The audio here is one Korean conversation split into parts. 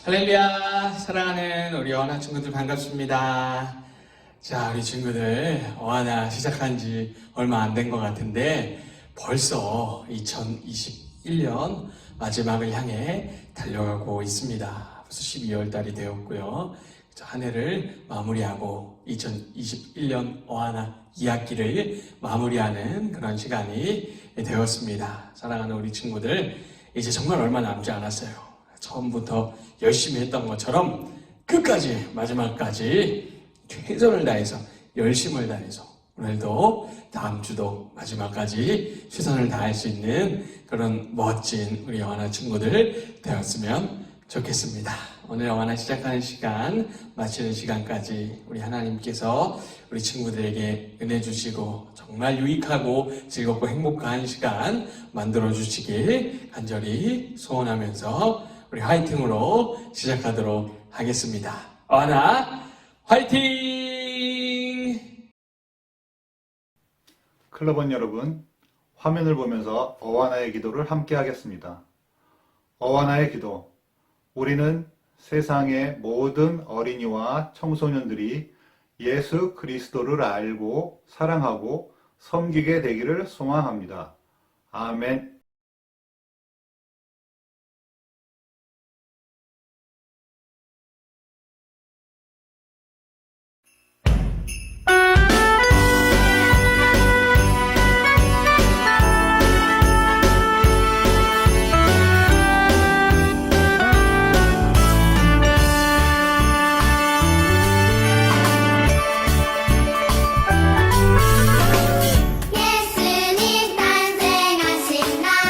할렐루야, 사랑하는 우리 어하나 친구들 반갑습니다. 자, 우리 친구들 어하나 시작한 지 얼마 안 된 것 같은데 벌써 2021년 마지막을 향해 달려가고 있습니다. 벌써 12월 달이 되었고요. 한 해를 마무리하고 2021년 어하나 2학기를 마무리하는 그런 시간이 되었습니다. 사랑하는 우리 친구들, 이제 정말 얼마 남지 않았어요. 처음부터 열심히 했던 것처럼 끝까지 마지막까지 최선을 다해서 열심을 다해서 오늘도 다음 주도 마지막까지 최선을 다할 수 있는 그런 멋진 우리 영하나 친구들 되었으면 좋겠습니다. 오늘 영하나 시작하는 시간, 마치는 시간까지 우리 하나님께서 우리 친구들에게 은혜 주시고 정말 유익하고 즐겁고 행복한 시간 만들어 주시길 간절히 소원하면서 우리 화이팅으로 시작하도록 하겠습니다. 어하나 화이팅! 클럽원 여러분, 화면을 보면서 어하나의 기도를 함께 하겠습니다. 어하나의 기도. 우리는 세상의 모든 어린이와 청소년들이 예수 그리스도를 알고 사랑하고 섬기게 되기를 소망합니다. 아멘. 예수님 탄생하신 날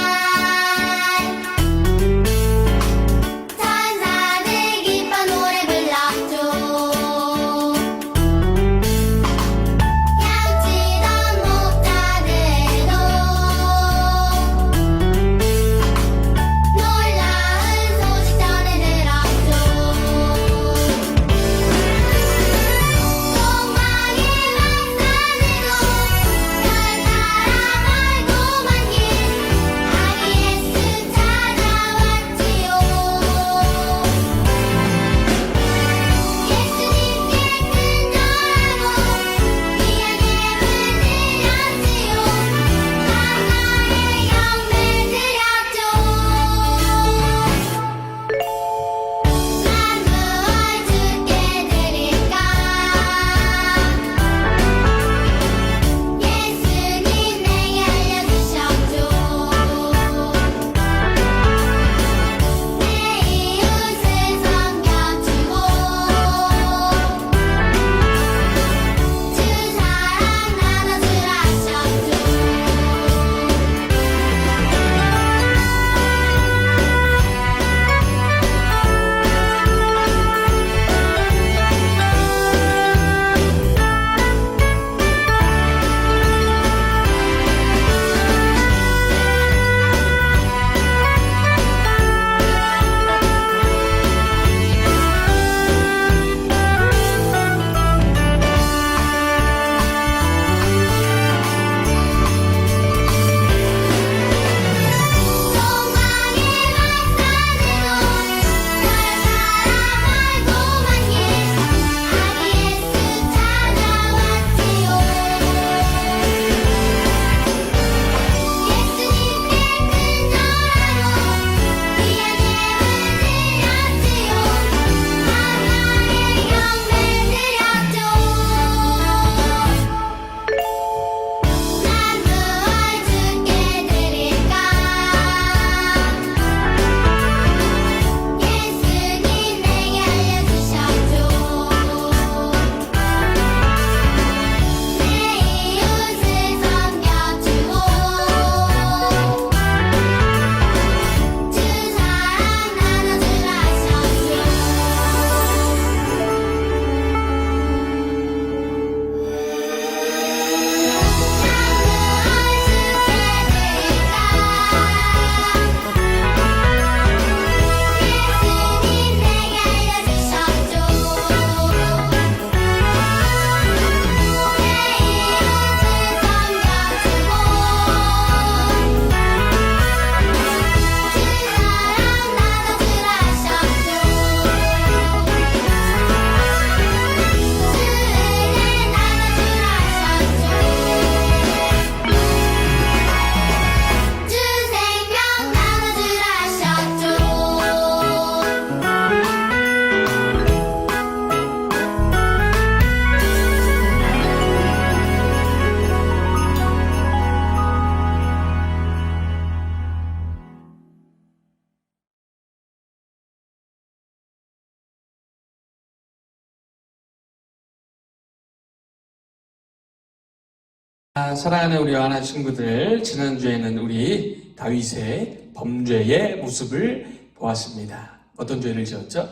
자, 사랑하는 우리 요한아 친구들, 지난주에는 우리 다윗의 범죄의 모습을 보았습니다. 어떤 죄를 지었죠?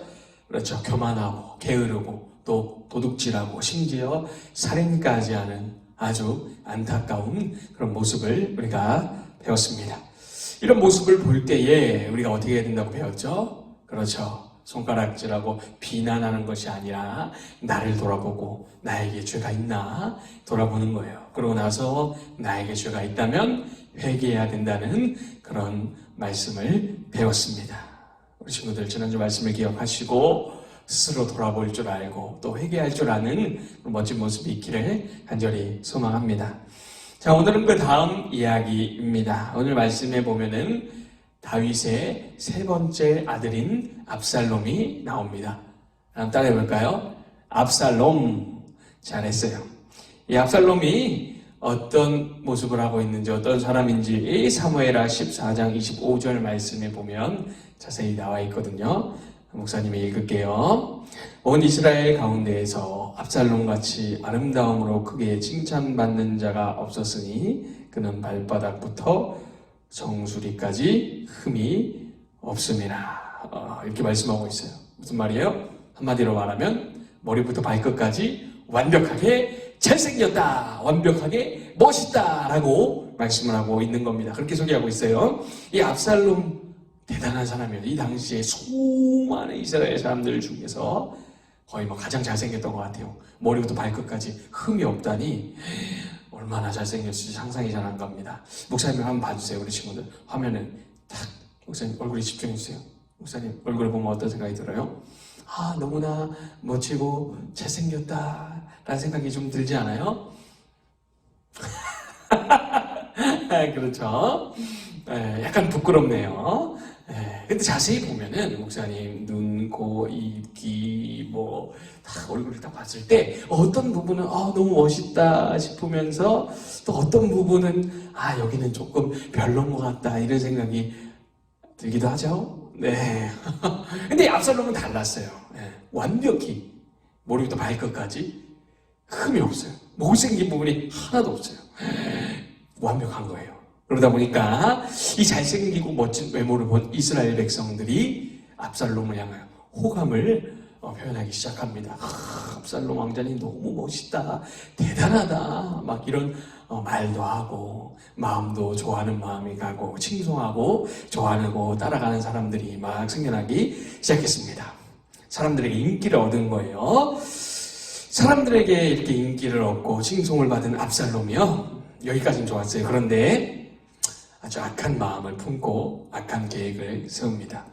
그렇죠. 교만하고 게으르고 또 도둑질하고 심지어 살인까지 하는 아주 안타까운 그런 모습을 우리가 배웠습니다. 이런 모습을 볼 때에 우리가 어떻게 해야 된다고 배웠죠? 그렇죠. 손가락질하고 비난하는 것이 아니라 나를 돌아보고 나에게 죄가 있나 돌아보는 거예요. 그러고 나서 나에게 죄가 있다면 회개해야 된다는 그런 말씀을 배웠습니다. 우리 친구들 지난주 말씀을 기억하시고 스스로 돌아볼 줄 알고 또 회개할 줄 아는 멋진 모습이 있기를 간절히 소망합니다. 자, 오늘은 그 다음 이야기입니다. 오늘 말씀에 보면은 다윗의 세 번째 아들인 압살롬이 나옵니다. 한번 따라해 볼까요? 압살롬. 잘했어요. 이 압살롬이 어떤 모습을 하고 있는지 어떤 사람인지 사무엘하 14장 25절 말씀에 보면 자세히 나와 있거든요. 목사님이 읽을게요. 온 이스라엘 가운데에서 압살롬같이 아름다움으로 크게 칭찬받는 자가 없었으니 그는 발바닥부터 정수리까지 흠이 없음이라. 이렇게 말씀하고 있어요. 무슨 말이에요? 한마디로 말하면 머리부터 발끝까지 완벽하게 잘생겼다, 완벽하게 멋있다 라고 말씀을 하고 있는 겁니다. 그렇게 소개하고 있어요. 이 압살롬 대단한 사람이에요. 이 당시에 수많은 이스라엘 사람들 중에서 거의 가장 잘생겼던 것 같아요. 머리부터 발끝까지 흠이 없다니 얼마나 잘생겼을지 상상이 잘 안 갑니다. 목사님 한번 봐주세요. 우리 친구들 화면에 딱 목사님 얼굴에 집중해주세요. 목사님 얼굴 보면 어떤 생각이 들어요? 아, 너무나 멋지고 잘생겼다 라는 생각이 좀 들지 않아요? 그렇죠. 약간 부끄럽네요. 근데 자세히 보면은 목사님 눈, 코, 입, 귀 다 얼굴을 딱 봤을 때 어떤 부분은 너무 멋있다 싶으면서 또 어떤 부분은 여기는 조금 별론 것 같다 이런 생각이 들기도 하죠. 네. 근데 압살롬은 달랐어요. 완벽히 머리부터 발끝까지 흠이 없어요. 못생긴 부분이 하나도 없어요. 완벽한 거예요. 그러다 보니까 이 잘생기고 멋진 외모를 본 이스라엘 백성들이 압살롬을 향하여 호감을 표현하기 시작합니다. 압살롬 왕자님 너무 멋있다, 대단하다, 막 이런 말도 하고 마음도 좋아하는 마음이 가고 칭송하고 좋아하고 따라가는 사람들이 막 생겨나기 시작했습니다. 사람들에게 인기를 얻은 거예요. 사람들에게 이렇게 인기를 얻고 칭송을 받은 압살롬이요. 여기까지는 좋았어요. 그런데 아주 악한 마음을 품고 악한 계획을 세웁니다.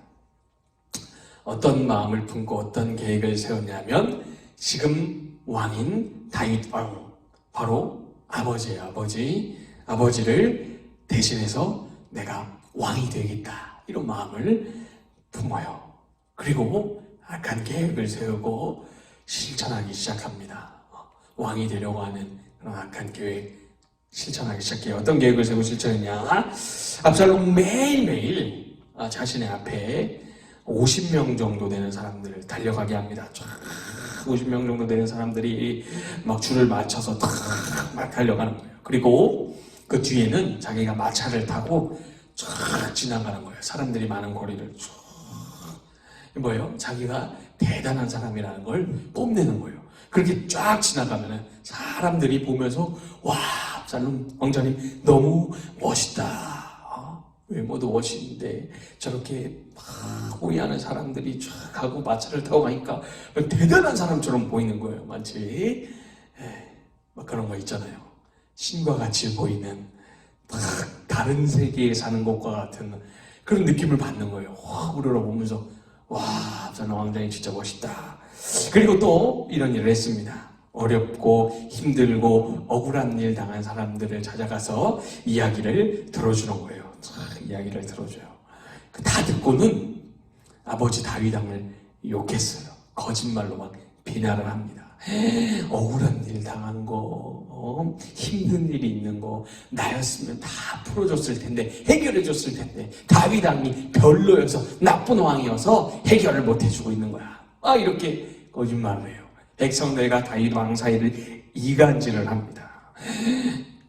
어떤 마음을 품고 어떤 계획을 세웠냐면 지금 왕인 다윗 왕, 바로 아버지예요. 아버지를 대신해서 내가 왕이 되겠다 이런 마음을 품어요. 그리고 악한 계획을 세우고 실천하기 시작합니다. 왕이 되려고 하는 그런 악한 계획 실천하기 시작해요. 어떤 계획을 세우고 실천했냐? 압살롬 매일매일 자신의 앞에 50명 정도 되는 사람들을 달려가게 합니다. 쫙 50명 정도 되는 사람들이 막 줄을 맞춰서 막 달려가는 거예요. 그리고 그 뒤에는 자기가 마차를 타고 쫙 지나가는 거예요. 사람들이 많은 거리를 쭉. 뭐예요? 자기가 대단한 사람이라는 걸 뽐내는 거예요. 그렇게 쫙 지나가면은 사람들이 보면서 와, 압살롬 왕자님 너무 멋있다. 외모도 멋있는데 저렇게 막 호위하는 사람들이 쫙 가고 마차를 타고 가니까 대단한 사람처럼 보이는 거예요. 마치 막 그런 거 있잖아요. 신과 같이 보이는 막 다른 세계에 사는 것과 같은 그런 느낌을 받는 거예요. 확 우러러보면서 와, 압살롬 왕자님 진짜 멋있다. 그리고 또 이런 일을 했습니다. 어렵고 힘들고 억울한 일 당한 사람들을 찾아가서 이야기를 들어주는 거예요. 이야기를 들어줘요. 다 듣고는 아버지 다윗 왕을 욕했어요. 거짓말로 막 비난을 합니다. 억울한 일 당한 거, 힘든 일이 있는 거 나였으면 다 풀어줬을 텐데, 해결해 줬을 텐데 다윗 왕이 별로여서 나쁜 왕이어서 해결을 못 해주고 있는 거야. 이렇게 거짓말을 해요. 백성들과 다윗 왕 사이를 이간질을 합니다.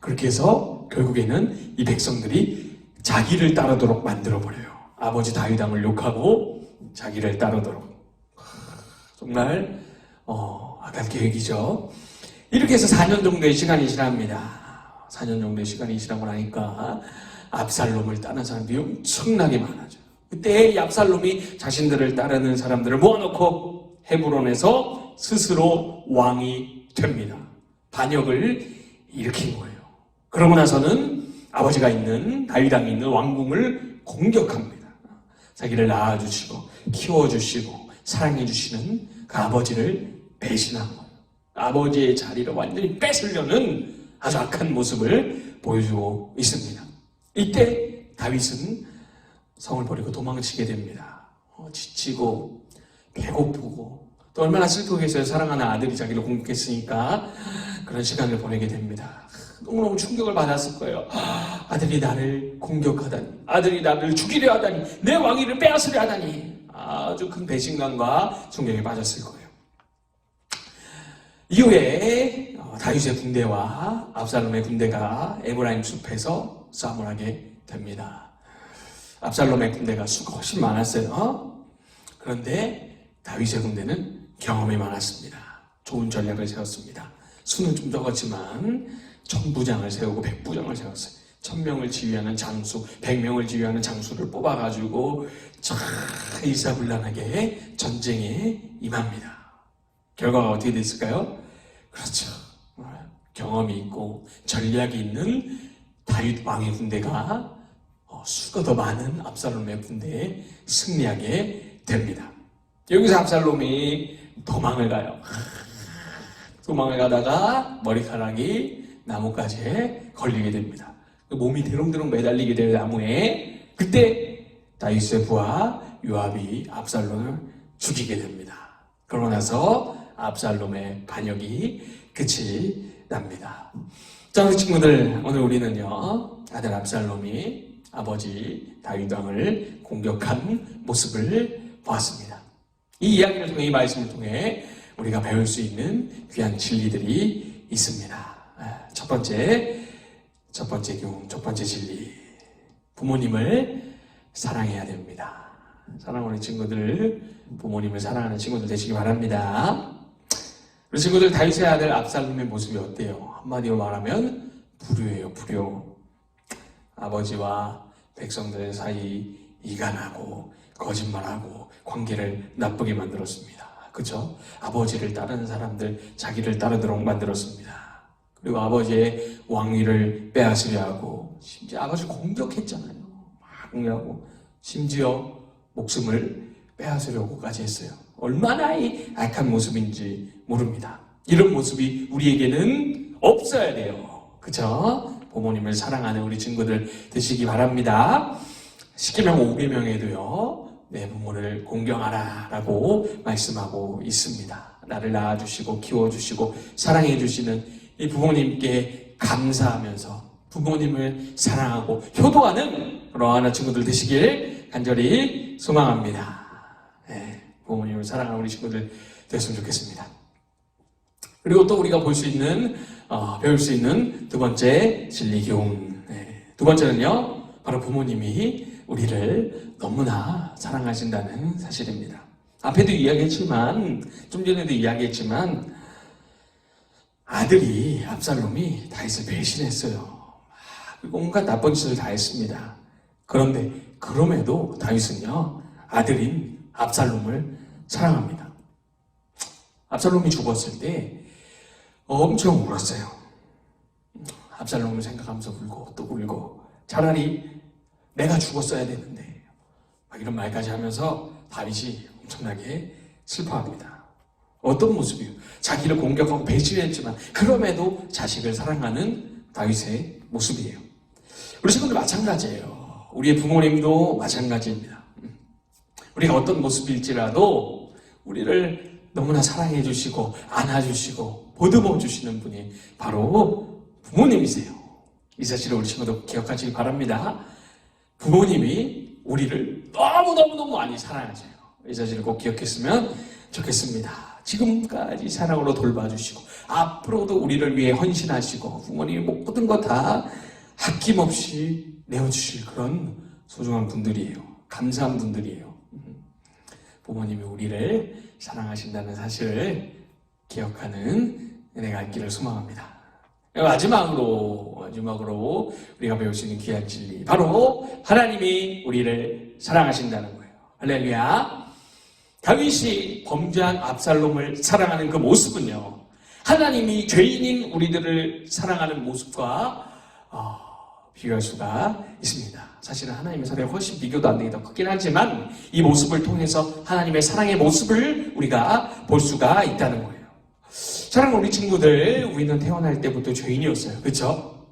그렇게 해서 결국에는 이 백성들이 자기를 따르도록 만들어버려요. 아버지 다윗 왕을 욕하고 자기를 따르도록. 정말 악한 계획이죠. 이렇게 해서 4년 정도의 시간이 지납니다. 4년 정도의 시간이 지나고 나니까 압살롬을 따르는 사람들이 엄청나게 많아져. 그때 이 압살롬이 자신들을 따르는 사람들을 모아놓고 헤브론에서 스스로 왕이 됩니다. 반역을 일으킨 거예요. 그러고 나서는 아버지가 있는 다윗 왕이 있는 왕궁을 공격합니다. 자기를 낳아주시고 키워주시고 사랑해주시는 그 아버지를 배신한 거예요. 아버지의 자리를 완전히 뺏으려는 아주 악한 모습을 보여주고 있습니다. 이때 다윗은 성을 버리고 도망치게 됩니다. 지치고 배고프고 또 얼마나 슬프겠어요. 사랑하는 아들이 자기를 공격했으니까 그런 시간을 보내게 됩니다. 너무너무 충격을 받았을 거예요. 아들이 나를 공격하다니, 아들이 나를 죽이려 하다니, 내 왕위를 빼앗으려 하다니, 아주 큰 배신감과 충격에 빠졌을 거예요. 이후에 다윗의 군대와 압살롬의 군대가 에브라임 숲에서 싸움을 하게 됩니다. 압살롬의 군대가 수가 훨씬 많았어요. 그런데 다윗의 군대는 경험이 많았습니다. 좋은 전략을 세웠습니다. 수는 좀 적었지만 1000부장을 세우고 100부장을 세웠어요. 1000명을 지휘하는 장수, 100명을 지휘하는 장수를 뽑아가지고 일사불란하게 전쟁에 임합니다. 결과가 어떻게 됐을까요? 그렇죠. 경험이 있고 전략이 있는 다윗 왕의 군대가 수가 더 많은 압살롬의 군대에 승리하게 됩니다. 여기서 압살롬이 도망을 가요. 도망을 가다가 머리카락이 나뭇가지에 걸리게 됩니다. 몸이 대롱대롱 매달리게 돼요, 나무에. 그때 다윗의 부하 요압이 압살롬을 죽이게 됩니다. 그러고 나서 압살롬의 반역이 끝이 납니다. 자, 우리 친구들, 오늘 우리는요, 아들 압살롬이 아버지 다윗 왕을 공격한 모습을 보았습니다. 이 이야기를 통해, 이 말씀을 통해 우리가 배울 수 있는 귀한 진리들이 있습니다. 첫 번째 교훈, 첫 번째 진리. 부모님을 사랑해야 됩니다. 사랑하는 친구들, 부모님을 사랑하는 친구들 되시기 바랍니다. 우리 친구들, 다윗의 아들 압살롬의 모습이 어때요? 한마디로 말하면 불효예요, 불효. 아버지와 백성들 사이 이간하고 거짓말하고 관계를 나쁘게 만들었습니다. 그렇죠? 아버지를 따르는 사람들 자기를 따르도록 만들었습니다. 그리고 아버지의 왕위를 빼앗으려 하고 심지어 아버지를 공격했잖아요. 막 공격하고 심지어 목숨을 빼앗으려고까지 했어요. 얼마나 이 악한 모습인지 모릅니다. 이런 모습이 우리에게는 없어야 돼요. 그렇죠? 부모님을 사랑하는 우리 친구들 되시기 바랍니다. 십계명 5계명에도요. 내 부모를 공경하라 라고 말씀하고 있습니다. 나를 낳아주시고 키워주시고 사랑해주시는 이 부모님께 감사하면서 부모님을 사랑하고 효도하는 그러한 친구들 되시길 간절히 소망합니다. 네, 부모님을 사랑하는 우리 친구들 됐으면 좋겠습니다. 그리고 또 우리가 볼 수 있는 배울 수 있는 두 번째 진리 교훈. 네, 두 번째는요, 바로 부모님이 우리를 너무나 사랑하신다는 사실입니다. 앞에도 이야기했지만, 좀 전에도 이야기했지만, 아들이 압살롬이 다윗을 배신했어요. 온갖 나쁜 짓을 다 했습니다. 그런데 그럼에도 다윗은요, 아들인 압살롬을 사랑합니다. 압살롬이 죽었을 때 엄청 울었어요. 압살롬을 생각하면서 울고 또 울고, 차라리 내가 죽었어야 되는데, 막 이런 말까지 하면서 다윗이 엄청나게 슬퍼합니다. 어떤 모습이요? 자기를 공격하고 배신했지만 그럼에도 자식을 사랑하는 다윗의 모습이에요. 우리 친구들 마찬가지예요. 우리의 부모님도 마찬가지입니다. 우리가 어떤 모습일지라도 우리를 너무나 사랑해 주시고 안아주시고 보듬어 주시는 분이 바로 부모님이세요. 이 사실을 우리 친구도 기억하시기 바랍니다. 부모님이 우리를 너무너무너무 많이 사랑하세요. 이 사실을 꼭 기억했으면 좋겠습니다. 지금까지 사랑으로 돌봐주시고 앞으로도 우리를 위해 헌신하시고 부모님이 모든 거 다 아낌없이 내어주실 그런 소중한 분들이에요. 감사한 분들이에요. 부모님이 우리를 사랑하신다는 사실을 기억하는 은혜가 있기를 소망합니다. 마지막으로 우리가 배울 수 있는 귀한 진리, 바로 하나님이 우리를 사랑하신다는 거예요. 할렐루야. 다윗이 범죄한 압살롬을 사랑하는 그 모습은요, 하나님이 죄인인 우리들을 사랑하는 모습과 비교할 수가 있습니다. 사실은 하나님의 사랑이 훨씬 비교도 안 되게 더 크긴 하지만 이 모습을 통해서 하나님의 사랑의 모습을 우리가 볼 수가 있다는 거예요. 사랑하는 우리 친구들, 우리는 태어날 때부터 죄인이었어요. 그렇죠?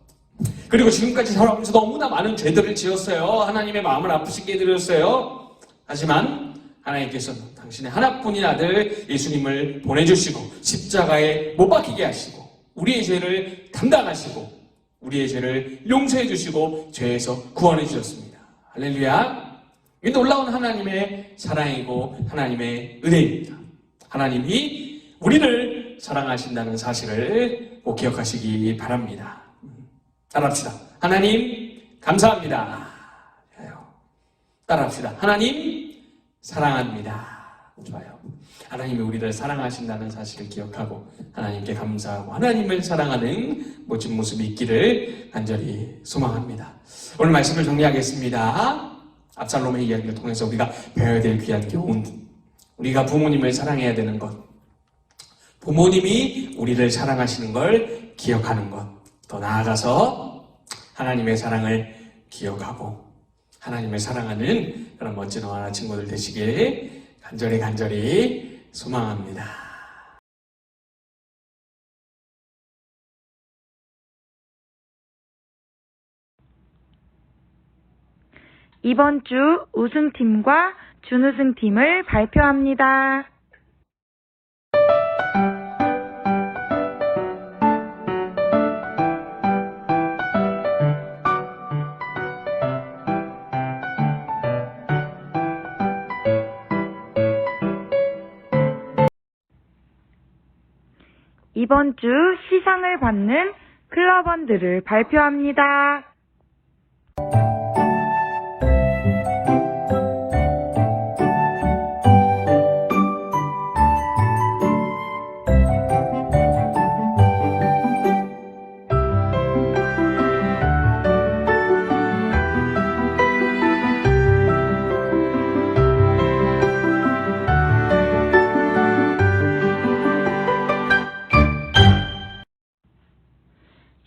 그리고 지금까지 살아오면서 너무나 많은 죄들을 지었어요. 하나님의 마음을 아프시게 해드렸어요. 하지만 하나님께서는 당신의 하나뿐인 아들 예수님을 보내주시고 십자가에 못 박히게 하시고 우리의 죄를 담당하시고 우리의 죄를 용서해 주시고 죄에서 구원해 주셨습니다. 할렐루야. 이 놀라운 하나님의 사랑이고 하나님의 은혜입니다. 하나님이 우리를 사랑하신다는 사실을 꼭 기억하시기 바랍니다. 따라합시다. 하나님 감사합니다. 따라합시다. 하나님 사랑합니다. 좋아요. 하나님이 우리를 사랑하신다는 사실을 기억하고 하나님께 감사하고 하나님을 사랑하는 멋진 모습이 있기를 간절히 소망합니다. 오늘 말씀을 정리하겠습니다. 압살롬의 이야기를 통해서 우리가 배워야 될 귀한 교훈, 우리가 부모님을 사랑해야 되는 것, 부모님이 우리를 사랑하시는 걸 기억하는 것, 더 나아가서 하나님의 사랑을 기억하고 하나님을 사랑하는 그런 멋진 어와나 친구들 되시길 간절히 소망합니다. 이번 주 우승팀과 준우승팀을 발표합니다. 이번 주 시상을 받는 클럽원들을 발표합니다.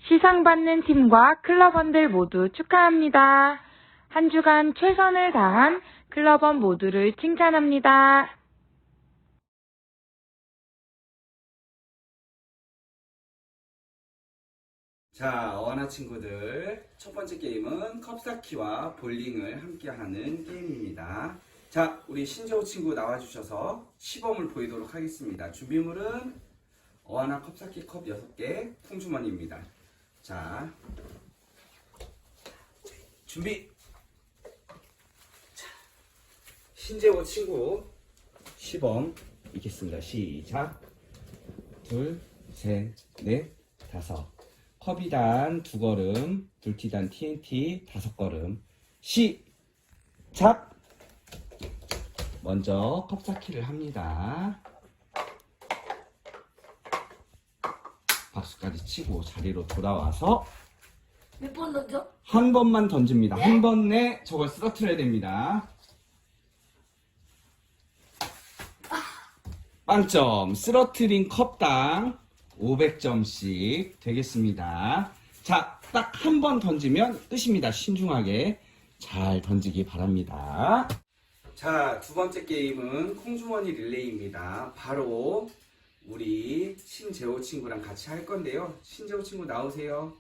시상받는 팀과 클럽원들 모두 축하합니다. 한 주간 최선을 다한 클럽원 모두를 칭찬합니다. 자, 어와나 친구들, 첫 번째 게임은 컵쌓기와 볼링을 함께하는 게임입니다. 자, 우리 신재호 친구 나와주셔서 시범을 보이도록 하겠습니다. 준비물은 어와나 컵쌓기 컵 6개, 풍주머니입니다. 자, 준비! 자, 신재호 친구 시범 있겠습니다. 시작! 둘, 셋, 넷, 다섯. 컵이단 2걸음, 불티단 TNT 5걸음. 시작! 먼저 컵쌓기를 합니다. 박수까지 치고 자리로 돌아와서 몇 번 던져? 한 번만 던집니다. 한 번 내 저걸 쓰러뜨려야 됩니다. 빵점! 쓰러트린 컵당 500점씩 되겠습니다. 자, 딱 한 번 던지면 끝입니다. 신중하게 잘 던지기 바랍니다. 자, 두 번째 게임은 콩주머니 릴레이입니다. 바로 우리 신재호 친구랑 같이 할 건데요. 신재호 친구 나오세요.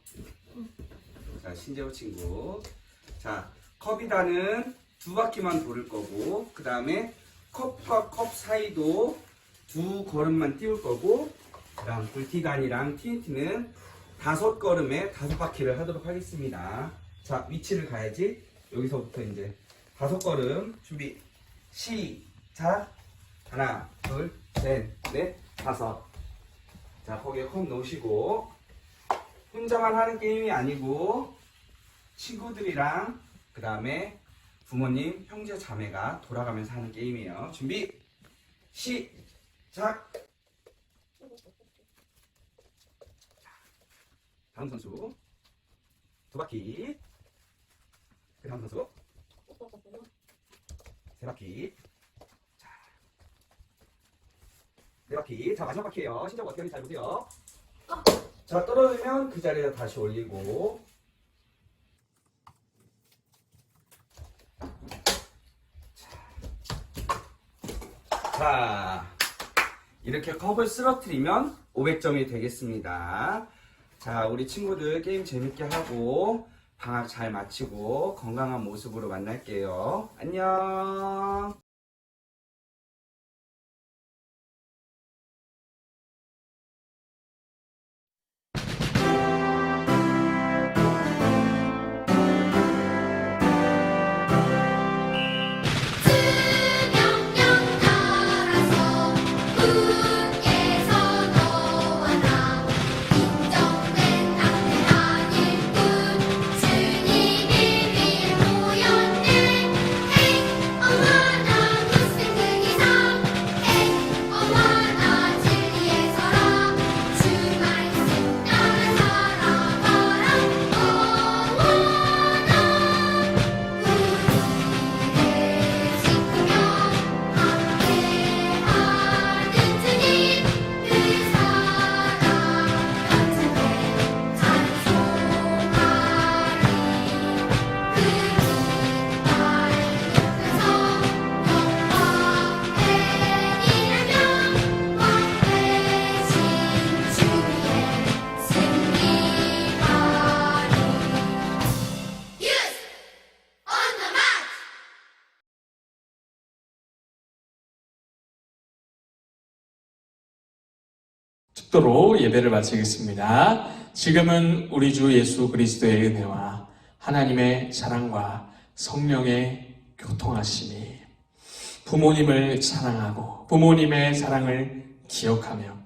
자, 신재호 친구. 자, 컵이단은 2바퀴만 돌을 거고, 그 다음에 컵과 컵 사이도 2걸음만 띄울 거고, 그 다음 불티단이랑 TNT는 5걸음에 5바퀴를 하도록 하겠습니다. 자, 위치를 가야지. 여기서부터 이제 5걸음 준비 시작. 하나, 둘, 셋, 넷, 다섯. 자, 거기에 컵 놓으시고, 혼자만 하는 게임이 아니고, 친구들이랑, 그 다음에 부모님, 형제, 자매가 돌아가면서 하는 게임이에요. 준비, 시작! 다음 선수, 두 바퀴. 그 다음 선수, 세 바퀴. 자, 네 바퀴. 자, 마지막 바퀴예요. 신정 어떻게 하는지 잘 보세요. 자, 떨어지면 그 자리에 다시 올리고. 자, 이렇게 컵을 쓰러뜨리면 500점이 되겠습니다. 자, 우리 친구들 게임 재밌게 하고 방학 잘 마치고 건강한 모습으로 만날게요. 안녕. 수명령 따라서 꿈에서 너와 나 인정된 당대 아닐 뿐 주님을 위해 모였네. Hey 어머나 무슨 그 이상 Hey 어머나 진리에 서라 주 말씀 따라 살아가라 어머나 우리를 지키며 함께하는 주님 그 사랑 언제나 찬송하리 그 깃발 높여서 영광되리라면 왕 대신 주의 승리하리 Youth on the march! 축도로 예배를 마치겠습니다. 지금은 우리 주 예수 그리스도의 은혜와 하나님의 사랑과 성령의 교통하심이 부모님을 사랑하고 부모님의 사랑을 기억하며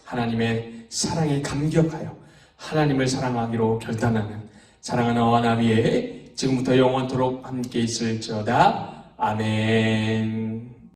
하나님의 사랑에 감격하여 하나님을 사랑하기로 결단하는 사랑하는 어나비에 지금부터 영원토록 함께 있을지어다. 아멘.